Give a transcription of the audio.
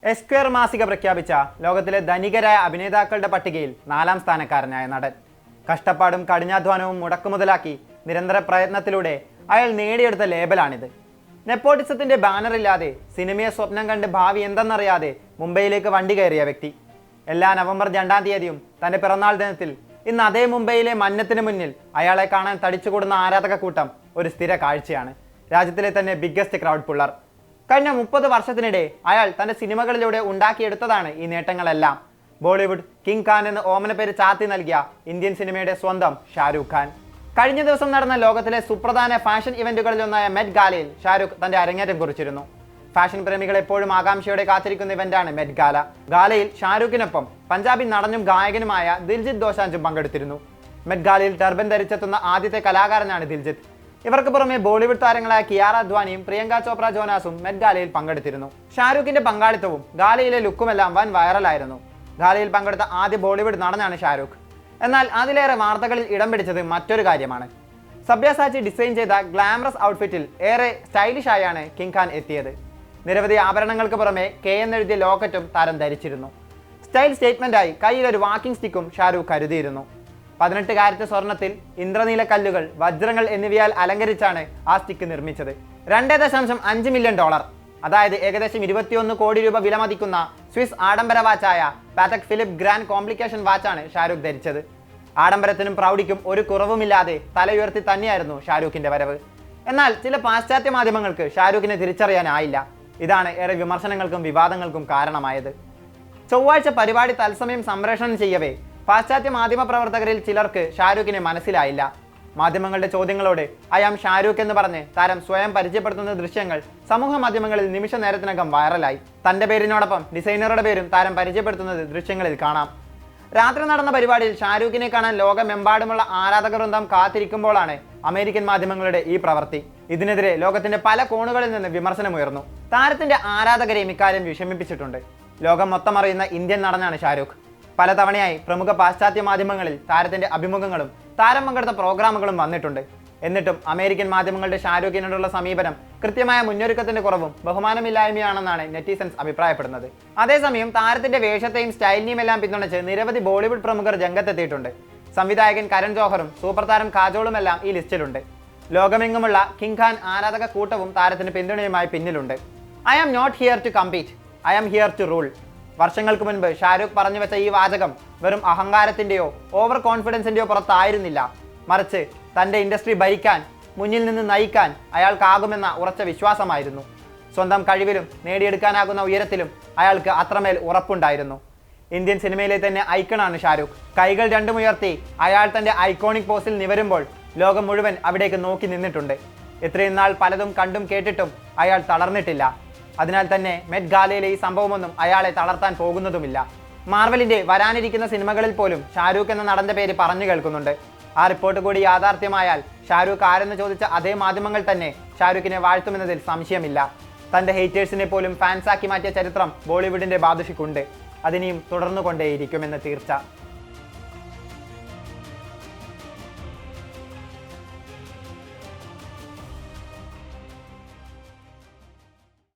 S square മാസിക പ്രഖ്യാപിച്ച ലോകത്തിലെ ധനികരായ അഭിനേതാക്കളുടെ പട്ടികയിൽ 4ാം സ്ഥാനക്കാരനായ നടൻ. കഷ്ടപ്പാടും കഠിനാധ്വാനവും മുടക്കുമുതലാക്കി നിരന്തര പ്രയത്നത്തിലൂടെ അയാൾ നേടിയെടുത്ത ലേബലാണിത്. നെപ്പോട്ടിസത്തിന്റെ ബാനറില്ലാതെ സിനിമയെ സ്വപ്നം കണ്ട് ഭാവി എന്തെന്നറിയാതെ മുംബൈയിലേക്ക് വണ്ടി കയറിയ വ്യക്തി. എല്ലാ നവംബർ 2-ാം തീയതിയും തന്റെ പിറന്നാൾ ദിനത്തിൽ ഇന്ന് അതേ മുംബൈയിലെ മന്നത്തിന് മുന്നിൽ അയാളെ കാണാൻ തടിച്ചുകൂടുന്ന ആരാധക കൂട്ടം ഒരു സ്ഥിര കാഴ്ചയാണ്. രാജ്യത്തിലെ തന്നെ ബിഗ്ഗസ്റ്റ് ക്രൗഡ് പുള്ളർ. കഴിഞ്ഞ 30 വർഷത്തിനിടെ അയാൾ തന്റെ സിനിമകളിലൂടെ ഉണ്ടാക്കിയെടുത്തതാണ് ഈ നേട്ടങ്ങളെല്ലാം. ബോളിവുഡ് കിങ് ഖാൻ എന്ന് ഓമന പേര് ചാർത്തി നൽകിയ ഇന്ത്യൻ സിനിമയുടെ സ്വന്തം ഷാരൂഖ് ഖാൻ. കഴിഞ്ഞ ദിവസം നടന്ന ലോകത്തിലെ സുപ്രധാന ഫാഷൻ ഇവന്റുകളിലൊന്നായ മെറ്റ് ഗാലയിൽ ഷാരൂഖ് തന്റെ അരങ്ങേറ്റം കുറിച്ചിരുന്നു. ഫാഷൻ പ്രേമികൾ എപ്പോഴും ആകാംക്ഷയോടെ കാത്തിരിക്കുന്ന ഇവന്റാണ് മെറ്റ് ഗാല. ഗാലയിൽ ഷാരൂഖിനൊപ്പം പഞ്ചാബി നടനും ഗായകനുമായ ദിൽജിത്ത് ദോസാഞ്ചും പങ്കെടുത്തിരുന്നു. മെറ്റ് ഗാലയിൽ ടർബൻ ധരിച്ചെത്തുന്ന ആദ്യത്തെ കലാകാരനാണ് ദിൽജിത്ത്. ഇവർക്ക് പുറമെ ബോളിവുഡ് താരങ്ങളായ കിയാറ അദ്വാനിയും പ്രിയങ്ക ചോപ്ര ജോനാസും മെറ്റ് ഗാലയിൽ പങ്കെടുത്തിരുന്നു. ഷാരൂഖിന്റെ പങ്കാളിത്തവും ഗാലയിലെ ലുക്കുമെല്ലാം വൻ വൈറലായിരുന്നു. ഗാലയിൽ പങ്കെടുത്ത ആദ്യ ബോളിവുഡ് നടനാണ് ഷാരൂഖ്. എന്നാൽ അതിലേറെ വാർത്തകളിൽ ഇടം പിടിച്ചത് മറ്റൊരു കാര്യമാണ്. സബ്യാസാച്ചി ഡിസൈൻ ചെയ്ത ഗ്ലാമറസ് ഔട്ട്ഫിറ്റിൽ ഏറെ സ്റ്റൈലിഷ് ആയാണ് കിങ് ഖാൻ എത്തിയത്. നിരവധി ആഭരണങ്ങൾക്ക് പുറമെ കെ എന്നെഴുതിയ ലോക്കറ്റും താരം ധരിച്ചിരുന്നു. സ്റ്റൈൽ സ്റ്റേറ്റ്മെന്റായി കയ്യിലൊരു വാക്കിംഗ് സ്റ്റിക്കും ഷാരൂഖ് കരുതിയിരുന്നു. 18 കാരറ്റ് സ്വർണത്തിൽ ഇന്ദ്രനീല കല്ലുകൾ, വജ്രങ്ങൾ എന്നിവയാൽ അലങ്കരിച്ചാണ് ആ സ്റ്റിക്ക് നിർമ്മിച്ചത്. $2.5 മില്യൺ, അതായത് ഏകദേശം 21 കോടി രൂപ വിലമതിക്കുന്ന സ്വിസ് ആഡംബര വാച്ചായ പാറ്റക് ഫിലിപ്പ് ഗ്രാൻഡ് കോംപ്ലിക്കേഷൻ വാച്ചാണ് ഷാരൂഖ് ധരിച്ചത്. ആഡംബരത്തിനും പ്രൗഢിക്കും ഒരു കുറവുമില്ലാതെ തലയുയർത്തി തന്നെയായിരുന്നു ഷാരൂഖിന്റെ വരവ്. എന്നാൽ ചില പാശ്ചാത്യ മാധ്യമങ്ങൾക്ക് ഷാരൂഖിനെ തിരിച്ചറിയാനായില്ല. ഇതാണ് ഏറെ വിമർശനങ്ങൾക്കും വിവാദങ്ങൾക്കും കാരണമായത്. ചൊവ്വാഴ്ച പരിപാടി തത്സമയം സംപ്രേഷണം ചെയ്യവേ പാശ്ചാത്യ മാധ്യമ പ്രവർത്തകരിൽ ചിലർക്ക് ഷാരൂഖിനെ മനസ്സിലായില്ല. മാധ്യമങ്ങളുടെ ചോദ്യങ്ങളോട് ഐ ആം ഷാരൂഖ് എന്ന് പറഞ്ഞ് താരം സ്വയം പരിചയപ്പെടുത്തുന്ന ദൃശ്യങ്ങൾ സമൂഹ മാധ്യമങ്ങളിൽ നിമിഷ നേരത്തിനകം വൈറലായി. തന്റെ പേരിനോടൊപ്പം ഡിസൈനറുടെ പേരും താരം പരിചയപ്പെടുത്തുന്നത് ദൃശ്യങ്ങളിൽ കാണാം. രാത്രി നടന്ന പരിപാടിയിൽ ഷാരൂഖിനെ കാണാൻ ലോകമെമ്പാടുമുള്ള ആരാധക വൃന്ദം കാത്തിരിക്കുമ്പോഴാണ് അമേരിക്കൻ മാധ്യമങ്ങളുടെ ഈ പ്രവൃത്തി. ഇതിനെതിരെ ലോകത്തിന്റെ പല കോണുകളിൽ നിന്ന് വിമർശനമുയർന്നു. താരത്തിന്റെ ആരാധകരെയും ഇക്കാര്യം വിഷമിപ്പിച്ചിട്ടുണ്ട്. ലോകം മൊത്തം അറിയുന്ന ഇന്ത്യൻ നടനാണ് ഷാരൂഖ്. പലതവണയായി പ്രമുഖ പാശ്ചാത്യ മാധ്യമങ്ങളിൽ താരത്തിന്റെ അഭിമുഖങ്ങളും താരം പങ്കെടുത്ത പ്രോഗ്രാമുകളും വന്നിട്ടുണ്ട്. എന്നിട്ടും അമേരിക്കൻ മാധ്യമങ്ങളുടെ ഷാരൂഖിനോടുള്ള സമീപനം കൃത്യമായ മുന്നൊരുക്കത്തിന്റെ കുറവും ബഹുമാനമില്ലായ്മയാണെന്നാണ് നെറ്റിസൻസ് അഭിപ്രായപ്പെടുന്നത്. അതേസമയം താരത്തിന്റെ വേഷത്തെയും സ്റ്റൈലിനെയും എല്ലാം പിന്തുണച്ച് നിരവധി ബോളിവുഡ് പ്രമുഖർ രംഗത്തെത്തിയിട്ടുണ്ട്. സംവിധായകൻ കരൺ ജോഹറും സൂപ്പർ താരം കാജോളുമെല്ലാം ഈ ലിസ്റ്റിലുണ്ട്. ലോകമെങ്ങുമുള്ള കിങ് ഖാൻ ആരാധക കൂട്ടവും താരത്തിന് പിന്തുണയുമായി പിന്നിലുണ്ട്. I am not here to compete, I am here to rule. വർഷങ്ങൾക്ക് മുൻപ് ഷാരൂഖ് പറഞ്ഞു വെച്ച ഈ വാചകം വെറും അഹങ്കാരത്തിന്റെയോ ഓവർ കോൺഫിഡൻസിന്റെയോ പുറത്തായിരുന്നില്ല. മറിച്ച് തന്റെ ഇൻഡസ്ട്രി ഭരിക്കാൻ, മുന്നിൽ നിന്ന് നയിക്കാൻ അയാൾക്കാകുമെന്ന ഉറച്ച വിശ്വാസമായിരുന്നു. സ്വന്തം കഴിവിലും നേടിയെടുക്കാനാകുന്ന ഉയരത്തിലും അയാൾക്ക് അത്രമേൽ ഉറപ്പുണ്ടായിരുന്നു. ഇന്ത്യൻ സിനിമയിലെ തന്നെ ഐക്കണാണ് ഷാരൂഖ്. കൈകൾ രണ്ടും ഉയർത്തി അയാൾ തന്റെ ഐക്കോണിക് പോസിൽ നിവരുമ്പോൾ ലോകം മുഴുവൻ അവിടേക്ക് നോക്കി നിന്നിട്ടുണ്ട്. ഇത്രയും നാൾ പലതും കണ്ടും കേട്ടിട്ടും അയാൾ തളർന്നിട്ടില്ല. അതിനാൽ തന്നെ മെറ്റ് ഗാലയിലെ ഈ സംഭവമൊന്നും അയാളെ തളർത്താൻ പോകുന്നതുമില്ല. മാർവലിന്റെ വരാനിരിക്കുന്ന സിനിമകളിൽ പോലും ഷാരൂഖ് എന്ന നടന്റെ പേര് പറഞ്ഞു കേൾക്കുന്നുണ്ട്. ആ റിപ്പോർട്ട് കൂടി യാഥാർത്ഥ്യമായാൽ ഷാരൂഖ് ആരെന്ന് ചോദിച്ച അതേ മാധ്യമങ്ങൾ തന്നെ ഷാരൂഖിനെ വാഴ്ത്തുമെന്നതിൽ സംശയമില്ല. തന്റെ ഹേറ്റേഴ്സിനെ പോലും ഫാൻസാക്കി മാറ്റിയ ചരിത്രം ബോളിവുഡിന്റെ ബാദുഷിക്കുണ്ട്. അതിനെയും തുടർന്നുകൊണ്ടേയിരിക്കുമെന്ന് തീർച്ച.